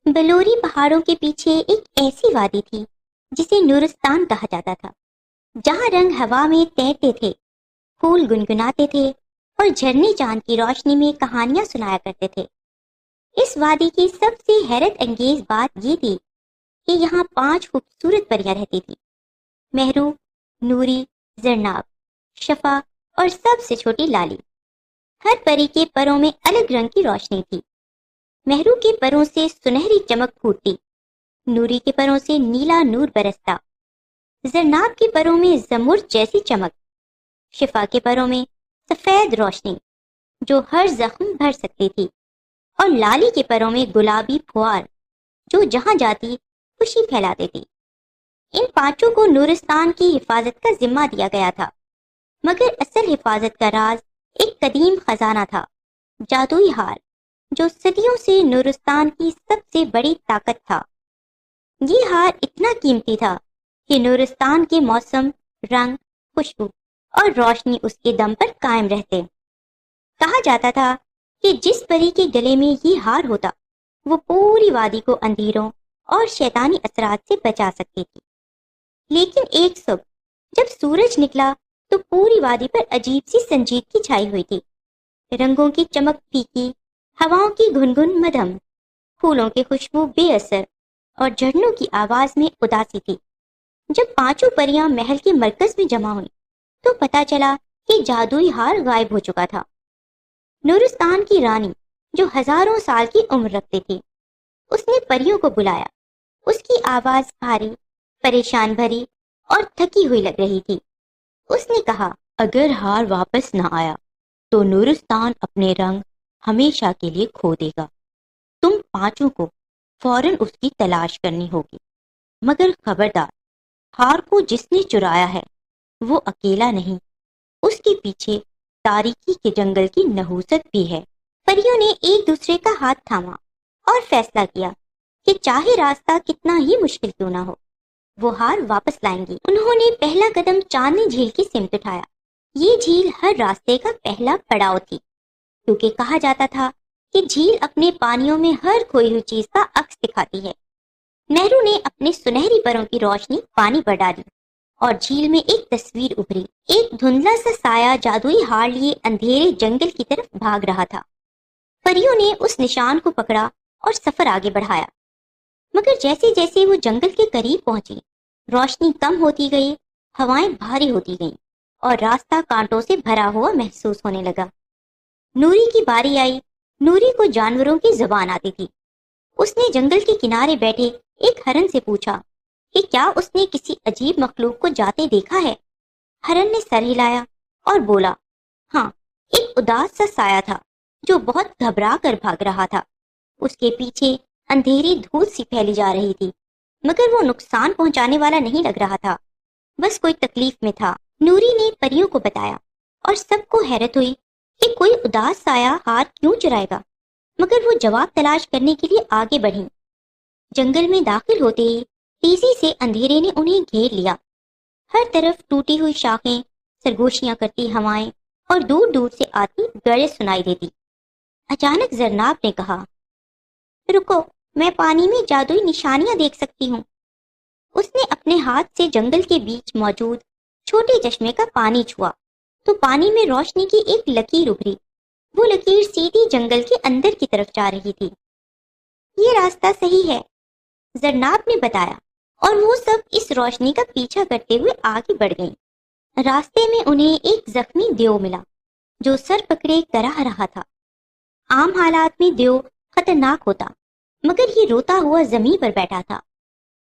بلوری پہاڑوں کے پیچھے ایک ایسی وادی تھی جسے نورستان کہا جاتا تھا، جہاں رنگ ہوا میں تیرتے تھے، پھول گنگناتے تھے اور جھرنے چاند کی روشنی میں کہانیاں سنایا کرتے تھے۔ اس وادی کی سب سے حیرت انگیز بات یہ تھی کہ یہاں 5 خوبصورت پریاں رہتی تھیں: مہرو، نوری، زرناب، شفا اور سب سے چھوٹی لالی۔ ہر پری کے پروں میں الگ رنگ کی روشنی تھی۔ مہرو کے پروں سے سنہری چمک پھوٹتی، نوری کے پروں سے نیلا نور برستا، زرناب کے پروں میں زمرد جیسی چمک، شفا کے پروں میں سفید روشنی جو ہر زخم بھر سکتی تھی، اور لالی کے پروں میں گلابی پھوار جو جہاں جاتی خوشی پھیلاتی تھی۔ ان 5 کو نورستان کی حفاظت کا ذمہ دیا گیا تھا، مگر اصل حفاظت کا راز ایک قدیم خزانہ تھا، جادوئی ہار، جو صدیوں سے نورستان کی سب سے بڑی طاقت تھا۔ یہ ہار اتنا قیمتی تھا کہ نورستان کے موسم، رنگ، خوشبو اور روشنی اس کے دم پر قائم رہتے۔ کہا جاتا تھا کہ جس پری کے گلے میں یہ ہار ہوتا وہ پوری وادی کو اندھیروں اور شیطانی اثرات سے بچا سکتی تھی۔ لیکن ایک صبح جب سورج نکلا تو پوری وادی پر عجیب سی سنجیدگی چھائی ہوئی تھی۔ رنگوں کی چمک پھیکی، ہواؤں کی گنگن مدھم، پھولوں کی خوشبو بے اثر اور جھرنوں کی آواز میں اداسی تھی۔ جب 5 پریاں محل کے مرکز میں جمع ہوئیں تو پتہ چلا کہ جادوئی ہار غائب ہو چکا تھا۔ نورستان کی رانی، جو ہزاروں سال کی عمر رکھتی تھی، اس نے پریوں کو بلایا۔ اس کی آواز بھاری، پریشان بھری اور تھکی ہوئی لگ رہی تھی۔ اس نے کہا، اگر ہار واپس نہ آیا تو نورستان اپنے رنگ ہمیشہ کے لیے کھو دے گا۔ تم 5 کو فوراً اس کی تلاش کرنی ہوگی، مگر خبردار، ہار کو جس نے چرایا ہے وہ اکیلا نہیں، اس کے پیچھے تاریکی کے جنگل کی نحوست بھی ہے۔ پریوں نے ایک دوسرے کا ہاتھ تھاما اور فیصلہ کیا کہ چاہے راستہ کتنا ہی مشکل کیوں نہ ہو، وہ ہار واپس لائیں گی۔ انہوں نے پہلا قدم چاندنی جھیل کی سمت اٹھایا۔ یہ جھیل ہر راستے کا پہلا پڑاؤ تھی، کیونکہ کہا جاتا تھا کہ جھیل اپنے پانیوں میں ہر کھوئی ہوئی چیز کا عکس دکھاتی ہے۔ نہرو نے اپنے سنہری پروں کی روشنی پانی پر ڈالی اور جھیل میں ایک تصویر ابھری۔ ایک دھندلا سا سایہ جادوئی ہار لیے اندھیرے جنگل کی طرف بھاگ رہا تھا۔ پریوں نے اس نشان کو پکڑا اور سفر آگے بڑھایا، مگر جیسے جیسے وہ جنگل کے قریب پہنچی، روشنی کم ہوتی گئی، ہوائیں بھاری ہوتی گئیں اور راستہ کانٹوں سے بھرا ہوا محسوس ہونے لگا۔ نوری کی باری آئی۔ نوری کو جانوروں کی زبان آتی تھی۔ اس نے جنگل کے کنارے بیٹھے ایک ہرن سے پوچھا کہ کیا اس نے کسی عجیب مخلوق کو جاتے دیکھا ہے۔ ہرن نے سر ہلایا اور بولا، ہاں، ایک اداس سا سایہ تھا جو بہت گھبرا کر بھاگ رہا تھا۔ اس کے پیچھے اندھیری دھول سی پھیلی جا رہی تھی، مگر وہ نقصان پہنچانے والا نہیں لگ رہا تھا، بس کوئی تکلیف میں تھا۔ نوری نے پریوں کو بتایا اور سب کو حیرت ہوئی کہ کوئی اداس سایہ ہار کیوں چرائے گا، مگر وہ جواب تلاش کرنے کے لیے آگے بڑھیں۔ جنگل میں داخل ہوتے ہی تیزی سے اندھیرے نے انہیں گھیر لیا۔ ہر طرف ٹوٹی ہوئی شاخیں، سرگوشیاں کرتی ہوائیں اور دور دور سے آتی گرج سنائی دیتی۔ اچانک زرناب نے کہا، رکو، میں پانی میں جادوئی نشانیاں دیکھ سکتی ہوں۔ اس نے اپنے ہاتھ سے جنگل کے بیچ موجود چھوٹے چشمے کا پانی چھوا تو پانی میں روشنی کی ایک لکیر ابھری۔ وہ لکیر سیدھی جنگل کے اندر کی طرف جا رہی تھی۔ یہ راستہ صحیح ہے، زرناب نے بتایا، اور وہ سب اس روشنی کا پیچھا کرتے ہوئے آگے بڑھ گئیں۔ راستے میں انہیں ایک زخمی دیو ملا جو سر پکڑے کراہ رہا تھا۔ عام حالات میں دیو خطرناک ہوتا، مگر یہ روتا ہوا زمین پر بیٹھا تھا۔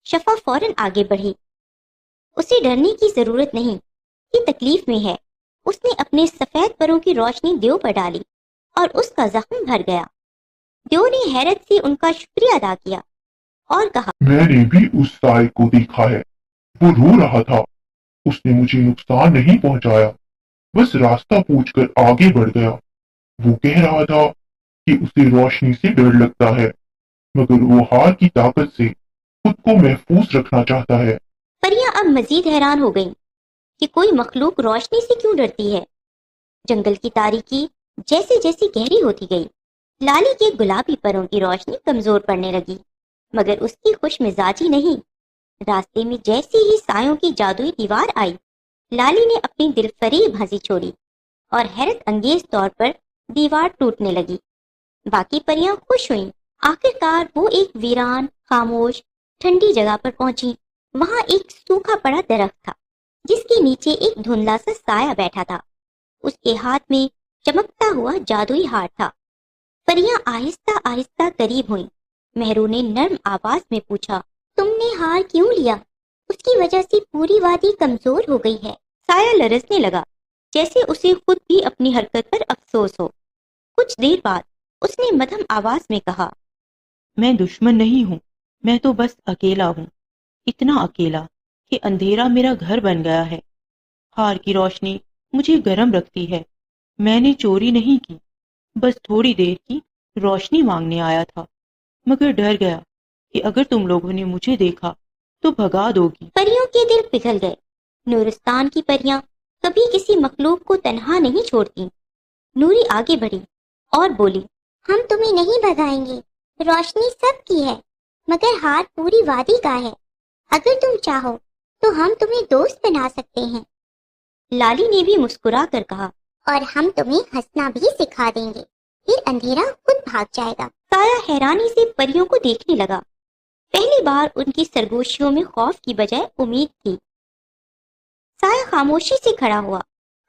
شفا فوراً آگے بڑھی۔ اسے ڈرنے کی ضرورت نہیں، یہ تکلیف میں ہے۔ اس نے اپنے سفید پروں کی روشنی دیو پر ڈالی اور اس کا زخم بھر گیا۔ دیو نے حیرت سے ان کا شکریہ ادا کیا اور کہا، میں نے بھی اس سائے کو دیکھا ہے، وہ رو رہا تھا، اس نے مجھے نقصان نہیں پہنچایا، بس راستہ پوچھ کر آگے بڑھ گیا۔ وہ کہہ رہا تھا کہ اسے روشنی سے ڈر لگتا ہے، مگر وہ ہار کی طاقت سے خود کو محفوظ رکھنا چاہتا ہے۔ پریاں اب مزید حیران ہو گئیں کہ کوئی مخلوق روشنی سے کیوں ڈرتی ہے۔ جنگل کی تاریکی جیسے جیسی گہری ہوتی گئی، لالی کے گلابی پروں کی روشنی کمزور پڑنے لگی۔ مگر اس کی خوش مزاجی نہیں۔ راستے میں جیسے ہی سایوں کی جادوئی دیوار آئی، لالی نے اپنی دل فریب ہنسی چھوڑی اور حیرت انگیز طور پر دیوار ٹوٹنے لگی۔ باقی پریاں خوش ہوئیں۔ آخرکار وہ ایک ویران، خاموش، ٹھنڈی جگہ پر پہنچی۔ وہاں ایک سوکھا پڑا درخت تھا جس کے نیچے ایک دھندلا سا سایہ بیٹھا تھا۔ اس کے ہاتھ میں چمکتا ہوا جادوئی ہار تھا۔ پریاں آہستہ آہستہ قریب ہوئیں۔ مہرو نے نرم آواز میں پوچھا، تم نے ہار کیوں لیا؟ اس کی وجہ سے پوری وادی کمزور ہو گئی ہے۔ سایہ لرزنے لگا، جیسے اسے خود بھی اپنی حرکت پر افسوس ہو۔ کچھ دیر بعد اس نے مدھم آواز میں کہا، میں دشمن نہیں ہوں، میں تو بس اکیلا ہوں، اتنا اکیلا کہ اندھیرا میرا گھر بن گیا ہے۔ ہار کی روشنی مجھے گرم رکھتی ہے۔ میں نے چوری نہیں کی، بس تھوڑی دیر کی روشنی مانگنے آیا تھا، مگر ڈر گیا کہ اگر تم لوگوں نے مجھے دیکھا تو بھگا دو گی۔ پریوں کے دل پگھل گئے۔ نورستان کی پریاں کبھی کسی مخلوق کو تنہا نہیں چھوڑتی۔ نوری آگے بڑھی اور بولی، ہم تمہیں نہیں بھگائیں گے، روشنی سب کی ہے، مگر ہار پوری وادی کا ہے۔ اگر تم چاہو تو ہم تمہیں دوست بنا سکتے ہیں۔ لالی نے بھی مسکرا کر کہا، اور ہم تمہیں ہنسنا بھی سکھا دیں گے، پھر اندھیرا خود بھاگ جائے گا۔ سایہ حیرانی سے پریوں کو دیکھنے لگا۔ پہلی بار ان کی سرگوشیوں میں خوف کی بجائے امید تھی۔ سایہ خاموشی سے کھڑا ہوا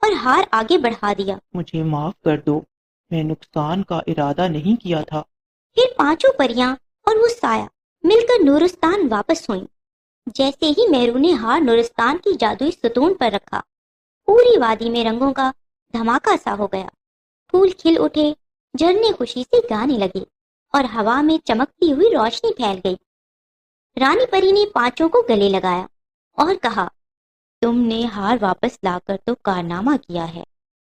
اور ہار آگے بڑھا دیا۔ مجھے معاف کر دو، میں نقصان کا ارادہ نہیں کیا تھا۔ پھر پانچوں پریاں اور وہ سایہ مل کر نورستان واپس ہوئیں۔ جیسے ہی مہرو نے ہار نورستان کی جادوئی ستون پر رکھا، پوری وادی میں رنگوں کا دھماکہ سا ہو گیا۔ پھول کھل اٹھے، جھرنے خوشی سے گانے لگے اور ہوا میں چمکتی ہوئی روشنی پھیل گئی۔ رانی پری نے پانچوں کو گلے لگایا اور کہا، تم نے ہار واپس لا کر تو کارنامہ کیا ہے،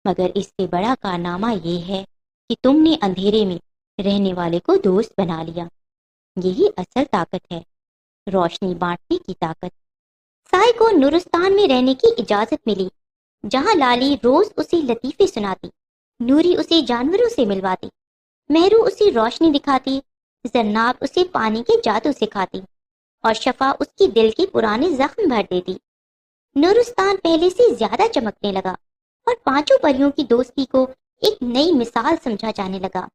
مگر اس سے بڑا کارنامہ یہ ہے کہ تم نے اندھیرے میں رہنے والے کو دوست بنا لیا۔ یہی اصل طاقت ہے، روشنی بانٹنے کی طاقت۔ سائے کو نورستان میں رہنے کی اجازت ملی، جہاں لالی روز اسے لطیفے سناتی، نوری اسے جانوروں سے ملواتی، مہرو اسے روشنی دکھاتی، زرناب اسے پانی کے جادو سکھاتی، اور شفا اس کی دل کے پرانے زخم بھر دیتی۔ نورستان پہلے سے زیادہ چمکنے لگا اور پانچوں پریوں کی دوستی کو ایک نئی مثال سمجھا جانے لگا۔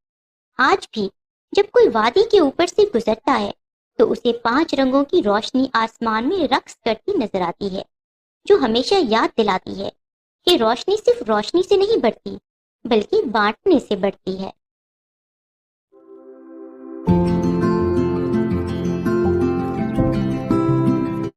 آج بھی جب کوئی وادی کے اوپر سے گزرتا ہے تو اسے 5 رنگوں کی روشنی آسمان میں رقص کرتی نظر آتی ہے، جو ہمیشہ یاد دلاتی ہے کہ روشنی صرف روشنی سے نہیں بڑھتی، بلکہ بانٹنے سے بڑھتی ہے۔